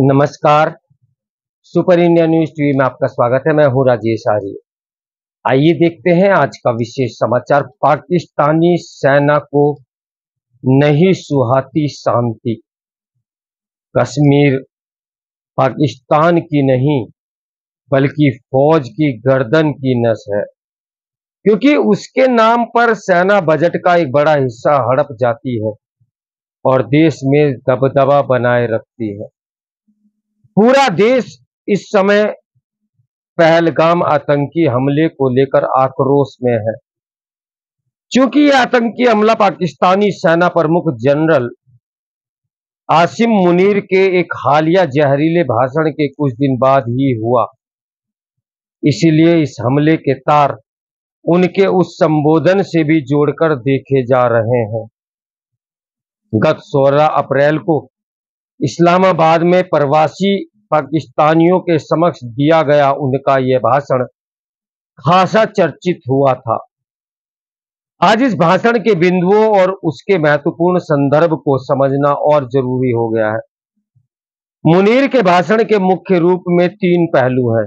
नमस्कार। Super India news TV में आपका स्वागत है। मैं हूं राजेश आर्य। आइए देखते हैं आज का विशेष समाचार। पाकिस्तानी सेना को नहीं सुहाती शांति। कश्मीर पाकिस्तान की नहीं बल्कि फौज की गर्दन की नस है, क्योंकि उसके नाम पर सेना बजट का एक बड़ा हिस्सा हड़प जाती है और देश में दबदबा बनाए रखती है। पूरा देश इस समय पहलगाम आतंकी हमले को लेकर आक्रोश में है, क्योंकि यह आतंकी हमला पाकिस्तानी सेना प्रमुख जनरल आसिम मुनीर के एक हालिया जहरीले भाषण के कुछ दिन बाद ही हुआ। इसीलिए इस हमले के तार उनके उस संबोधन से भी जोड़कर देखे जा रहे हैं। गत 16 अप्रैल को इस्लामाबाद में प्रवासी पाकिस्तानियों के समक्ष दिया गया उनका यह भाषण खासा चर्चित हुआ था। आज इस भाषण के बिंदुओं और उसके महत्वपूर्ण संदर्भ को समझना और जरूरी हो गया है। मुनीर के भाषण के मुख्य रूप में 3 पहलू हैं।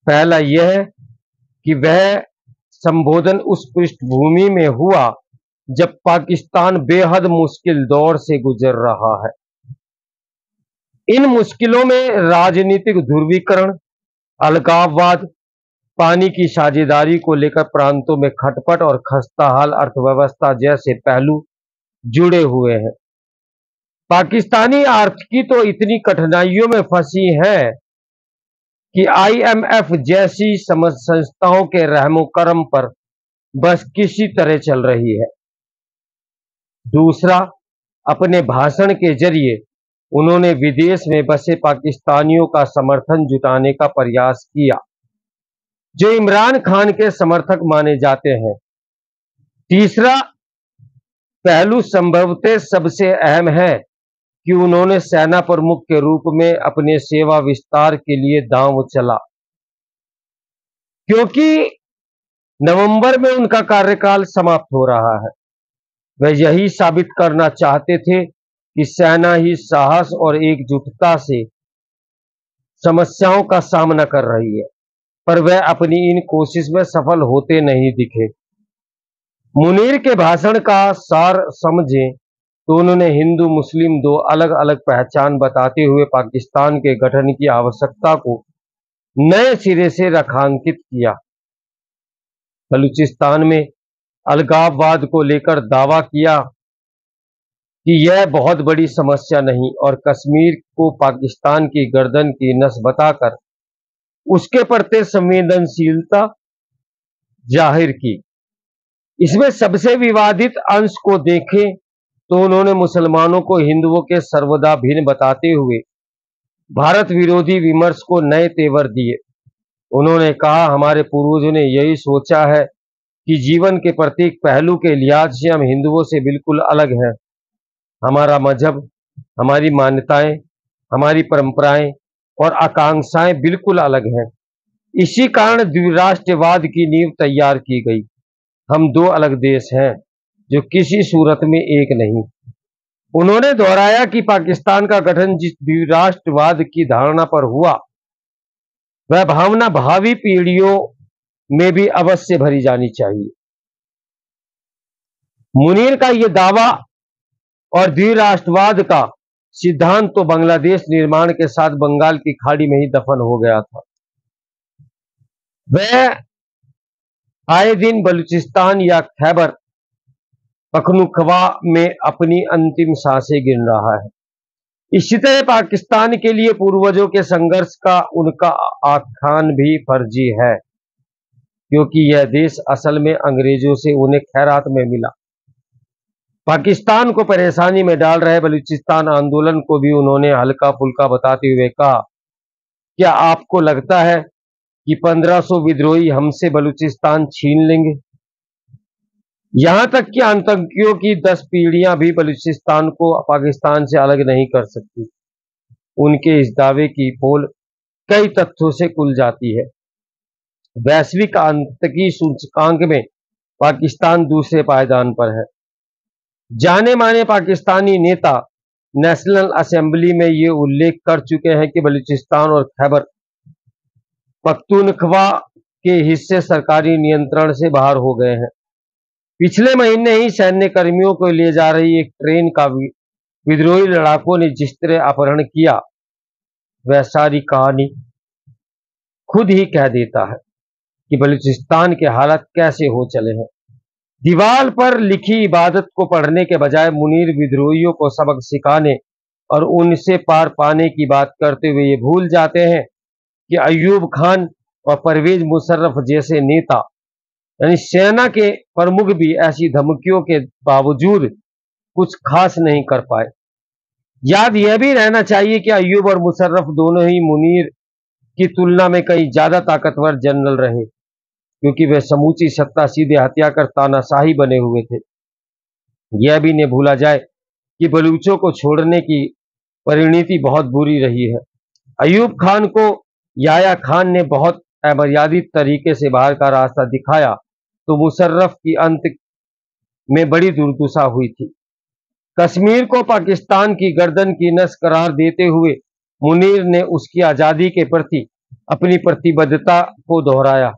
पहला यह कि वह संबोधन उस पृष्ठभूमि में हुआ जब पाकिस्तान बेहद मुश्किल दौर से गुजर रहा है। इन मुश्किलों में राजनीतिक ध्रुवीकरण, अलगाववाद, पानी की साझेदारी को लेकर प्रांतों में खटपट और खस्ताहाल अर्थव्यवस्था जैसे पहलू जुड़े हुए हैं। पाकिस्तानी आर्थिकी तो इतनी कठिनाइयों में फंसी है कि IMF जैसी संस्थाओं के रहमो करम पर बस किसी तरह चल रही है। दूसरा, अपने भाषण के जरिए उन्होंने विदेश में बसे पाकिस्तानियों का समर्थन जुटाने का प्रयास किया, जो इमरान खान के समर्थक माने जाते हैं। तीसरा पहलू संभवतः सबसे अहम है कि उन्होंने सेना प्रमुख के रूप में अपने सेवा विस्तार के लिए दांव चला, क्योंकि नवंबर में उनका कार्यकाल समाप्त हो रहा है। वह यही साबित करना चाहते थे कि सेना ही साहस और एकजुटता से समस्याओं का सामना कर रही है, पर वह अपनी इन कोशिश में सफल होते नहीं दिखे। मुनीर के भाषण का सार समझें तो उन्होंने हिंदू मुस्लिम 2 अलग अलग पहचान बताते हुए पाकिस्तान के गठन की आवश्यकता को नए सिरे से रेखांकित किया। बलूचिस्तान में अलगाववाद को लेकर दावा किया कि यह बहुत बड़ी समस्या नहीं और कश्मीर को पाकिस्तान की गर्दन की नस बताकर उसके प्रति संवेदनशीलता जाहिर की। इसमें सबसे विवादित अंश को देखें तो उन्होंने मुसलमानों को हिंदुओं के सर्वदा भिन्न बताते हुए भारत विरोधी विमर्श को नए तेवर दिए। उन्होंने कहा, हमारे पूर्वजों ने यही सोचा है कि जीवन के प्रत्येक पहलू के लिहाज से हम हिंदुओं से बिल्कुल अलग हैं। हमारा मजहब, हमारी मान्यताएं, हमारी परंपराएं और आकांक्षाएं बिल्कुल अलग हैं। इसी कारण द्विराष्ट्रवाद की नींव तैयार की गई। हम 2 अलग देश हैं जो किसी सूरत में एक नहीं। उन्होंने दोहराया कि पाकिस्तान का गठन जिस द्विराष्ट्रवाद की धारणा पर हुआ, वह भावना भावी पीढ़ियों में भी अवश्य भरी जानी चाहिए। मुनीर का यह दावा और द्विराष्ट्रवाद का सिद्धांत तो बांग्लादेश निर्माण के साथ बंगाल की खाड़ी में ही दफन हो गया था। वह आए दिन बलूचिस्तान या खैबर पख्तूनख्वा में अपनी अंतिम सांसें गिन रहा है। इसी तरह पाकिस्तान के लिए पूर्वजों के संघर्ष का उनका आख्यान भी फर्जी है, क्योंकि यह देश असल में अंग्रेजों से उन्हें खैरात में मिला। पाकिस्तान को परेशानी में डाल रहे बलूचिस्तान आंदोलन को भी उन्होंने हल्का फुल्का बताते हुए कहा, क्या आपको लगता है कि 1500 विद्रोही हमसे बलूचिस्तान छीन लेंगे? यहां तक कि आतंकियों की 10 पीढ़ियां भी बलूचिस्तान को पाकिस्तान से अलग नहीं कर सकती। उनके इस दावे की पोल कई तथ्यों से खुल जाती है। वैश्विक आतंकी सूचकांक में पाकिस्तान दूसरे पायदान पर है। जाने माने पाकिस्तानी नेता नेशनल असेंबली में ये उल्लेख कर चुके हैं कि बलूचिस्तान और खैबर पख्तूनख्वा के हिस्से सरकारी नियंत्रण से बाहर हो गए हैं। पिछले महीने ही सैन्य कर्मियों को ले जा रही एक ट्रेन का विद्रोही लड़ाकों ने जिस तरह अपहरण किया, वह सारी कहानी खुद ही कह देता है कि बलूचिस्तान के हालात कैसे हो चले हैं। दीवार पर लिखी इबादत को पढ़ने के बजाय मुनीर विद्रोहियों को सबक सिखाने और उनसे पार पाने की बात करते हुए ये भूल जाते हैं कि अयूब खान और परवेज मुशर्रफ जैसे नेता यानी सेना के प्रमुख भी ऐसी धमकियों के बावजूद कुछ खास नहीं कर पाए। याद यह भी रहना चाहिए कि अयूब और मुशर्रफ दोनों ही मुनीर की तुलना में कहीं ज्यादा ताकतवर जनरल रहे, क्योंकि वे समूची सत्ता सीधे हत्या कर तानाशाही बने हुए थे। यह भी नहीं भूला जाए कि बलूचों को छोड़ने की परिणति बहुत बुरी रही है। अयूब खान को याया खान ने बहुत अमर्यादित तरीके से बाहर का रास्ता दिखाया, तो मुशर्रफ की अंत में बड़ी दुर्दशा हुई थी। कश्मीर को पाकिस्तान की गर्दन की नस करार देते हुए मुनीर ने उसकी आजादी के प्रति अपनी प्रतिबद्धता को दोहराया।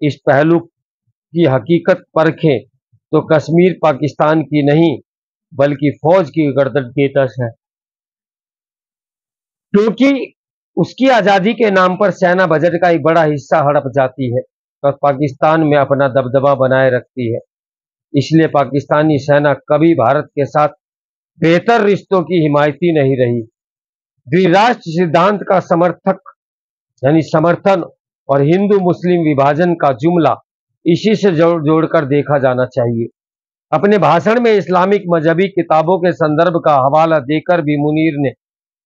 इस पहलू की हकीकत परखें तो कश्मीर पाकिस्तान की नहीं बल्कि फौज की गर्दन की नस है, क्योंकि उसकी आजादी के नाम पर सेना बजट का एक बड़ा हिस्सा हड़प जाती है और पाकिस्तान में अपना दबदबा बनाए रखती है। इसलिए पाकिस्तानी सेना कभी भारत के साथ बेहतर रिश्तों की हिमायती नहीं रही। द्विराष्ट्र सिद्धांत का समर्थन और हिंदू मुस्लिम विभाजन का जुमला इसी से जोड़कर देखा जाना चाहिए। अपने भाषण में इस्लामिक मजहबी किताबों के संदर्भ का हवाला देकर भी मुनीर ने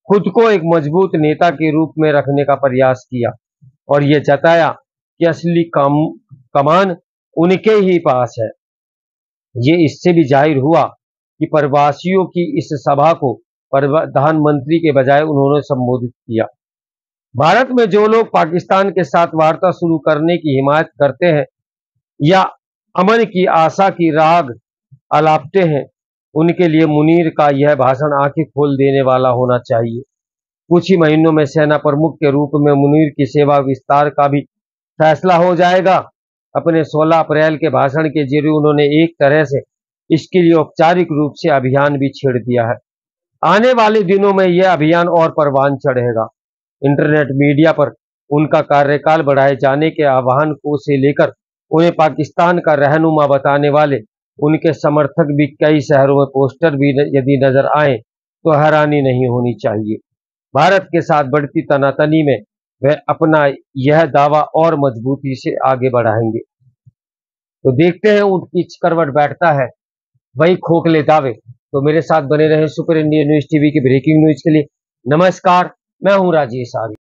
खुद को एक मजबूत नेता के रूप में रखने का प्रयास किया और यह जताया कि असली कमान उनके ही पास है। ये इससे भी जाहिर हुआ कि प्रवासियों की इस सभा को प्रधानमंत्री के बजाय उन्होंने संबोधित किया। भारत में जो लोग पाकिस्तान के साथ वार्ता शुरू करने की हिमायत करते हैं या अमन की आशा की राग अलापते हैं, उनके लिए मुनीर का यह भाषण आंखें खोल देने वाला होना चाहिए। कुछ ही महीनों में सेना प्रमुख के रूप में मुनीर की सेवा विस्तार का भी फैसला हो जाएगा। अपने 16 अप्रैल के भाषण के जरिए उन्होंने एक तरह से इसके लिए औपचारिक रूप से अभियान भी छेड़ दिया है। आने वाले दिनों में यह अभियान और परवान चढ़ेगा। इंटरनेट मीडिया पर उनका कार्यकाल बढ़ाए जाने के आह्वान को से लेकर उन्हें पाकिस्तान का रहनुमा बताने वाले उनके समर्थक भी कई शहरों में पोस्टर भी यदि नजर आए तो हैरानी नहीं होनी चाहिए। भारत के साथ बढ़ती तनातनी में वह अपना यह दावा और मजबूती से आगे बढ़ाएंगे। तो देखते हैं ऊंट की करवट बैठता है वही खोखले दावे। तो मेरे साथ बने रहे सुपर इंडियन न्यूज टीवी की ब्रेकिंग न्यूज के लिए। नमस्कार, मैं हूं राजेश आर्य।